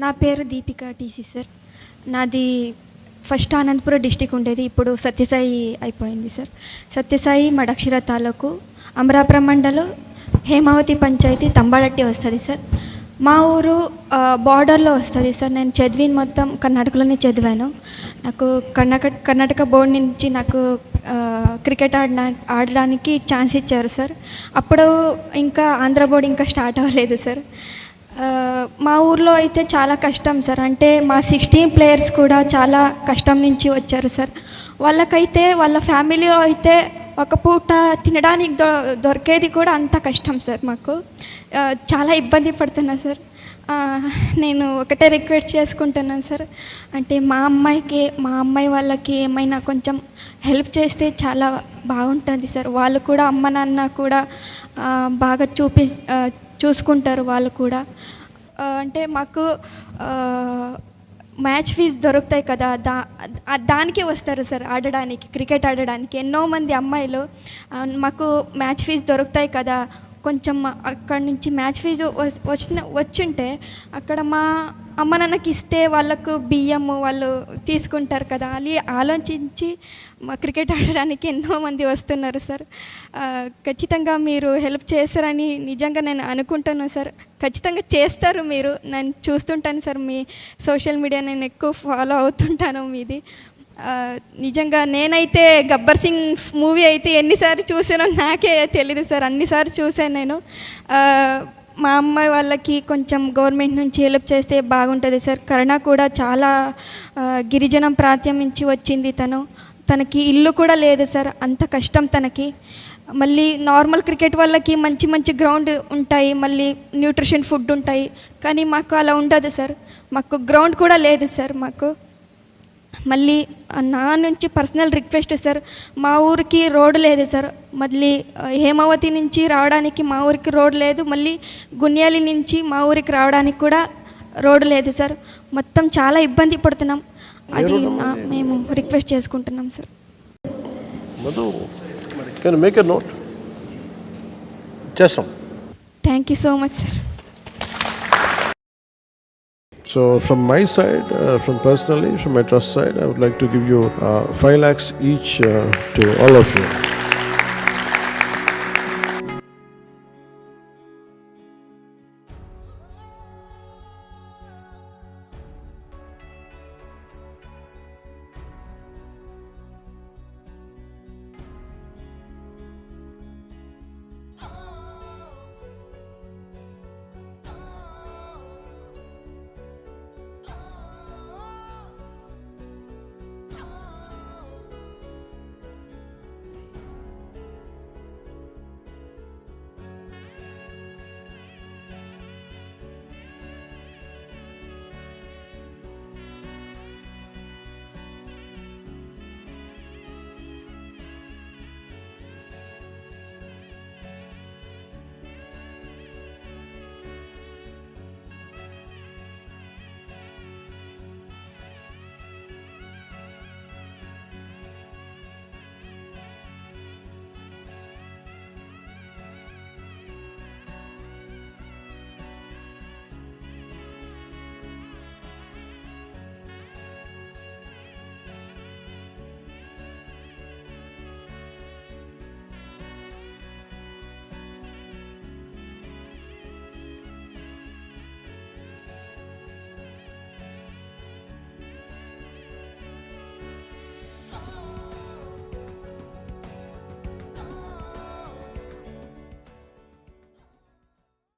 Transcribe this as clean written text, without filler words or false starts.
నా పేరు Deepika TC sir. నాది ఫస్ట్ అనంతపురం డిస్టిక్ ఉండేది, ఇప్పుడు సత్యసాయి అయిపోయింది సార్. సత్యసాయి మడక్షిర తాలూకు అమరాపురం మండలం హేమావతి పంచాయతీ తంబాడట్టి వస్తుంది సార్. మా ఊరు బార్డర్లో వస్తుంది సార్. నేను చదివిన మొత్తం కర్ణాటకలోనే చదివాను. నాకు కర్ణాటక బోర్డు నుంచి నాకు క్రికెట్ ఆడడానికి ఛాన్స్ ఇచ్చారు సార్. అప్పుడు ఇంకా ఆంధ్ర బోర్డు ఇంకా స్టార్ట్ అవ్వలేదు సార్. మా ఊర్లో అయితే చాలా కష్టం సార్. అంటే మా 16 ప్లేయర్స్ కూడా చాలా కష్టం నుంచి వచ్చారు సార్. వాళ్ళకైతే వాళ్ళ ఫ్యామిలీలో అయితే ఒక పూట తినడానికి దొరికేది కూడా అంత కష్టం సార్. మాకు చాలా ఇబ్బంది పడుతున్నా సార్. నేను ఒకటే రిక్వెస్ట్ చేసుకుంటున్నాను సార్, అంటే మా అమ్మాయి వాళ్ళకి ఏమైనా కొంచెం హెల్ప్ చేస్తే చాలా బాగుంటుంది సార్. వాళ్ళు కూడా అమ్మ నాన్న కూడా బాగా చూసుకుంటారు వాళ్ళు కూడా. అంటే మాకు మ్యాచ్ ఫీజు దొరుకుతాయి కదా, దానికే వస్తారు సార్ ఆడడానికి, క్రికెట్ ఆడడానికి. ఎన్నో మంది అమ్మాయిలు మాకు మ్యాచ్ ఫీజు దొరుకుతాయి కదా, కొంచెం అక్కడి నుంచి మ్యాచ్ ఫీజు వచ్చుంటే అక్కడ మా అమ్మ నాన్నకి ఇస్తే వాళ్ళకు బియ్యము వాళ్ళు తీసుకుంటారు కదా, అది ఆలోచించి మా క్రికెట్ ఆడడానికి ఎంతోమంది వస్తున్నారు సార్. ఖచ్చితంగా మీరు హెల్ప్ చేస్తారని నిజంగా నేను అనుకుంటున్నాను సార్. ఖచ్చితంగా చేస్తారు మీరు. నేను చూస్తుంటాను సార్, మీ సోషల్ మీడియా నేను ఎక్కువ ఫాలో అవుతుంటాను మీది. నిజంగా నేనైతే గబ్బర్ సింగ్ మూవీ అయితే ఎన్నిసార్లు చూసానో నాకే తెలియదు సార్, అన్నిసార్లు చూశాను నేను. మా అమ్మాయి వాళ్ళకి కొంచెం గవర్నమెంట్ నుంచి హెల్ప్ చేస్తే బాగుంటుంది సార్. కరుణ కూడా చాలా గిరిజనం ప్రాంతం నుంచి వచ్చింది. తనకి ఇల్లు కూడా లేదు సార్, అంత కష్టం తనకి. మళ్ళీ నార్మల్ క్రికెట్ వాళ్ళకి మంచి మంచి గ్రౌండ్ ఉంటాయి, మళ్ళీ న్యూట్రిషన్ ఫుడ్ ఉంటాయి, కానీ మాకు అలా ఉండదు సార్. మాకు గ్రౌండ్ కూడా లేదు సార్. మాకు మళ్ళీ నా నుంచి పర్సనల్ రిక్వెస్ట్ సార్, మా ఊరికి రోడ్డు లేదు సార్. మళ్ళీ హేమావతి నుంచి రావడానికి మా ఊరికి రోడ్డు లేదు, మళ్ళీ గున్యాలి నుంచి మా ఊరికి రావడానికి కూడా రోడ్డు లేదు సార్. మొత్తం చాలా ఇబ్బంది పడుతున్నాం. అది మేము రిక్వెస్ట్ చేసుకుంటున్నాం sir. Thank you so much sir. So from my side, from my trust side, I would like to give you 5 lakhs each to all of you.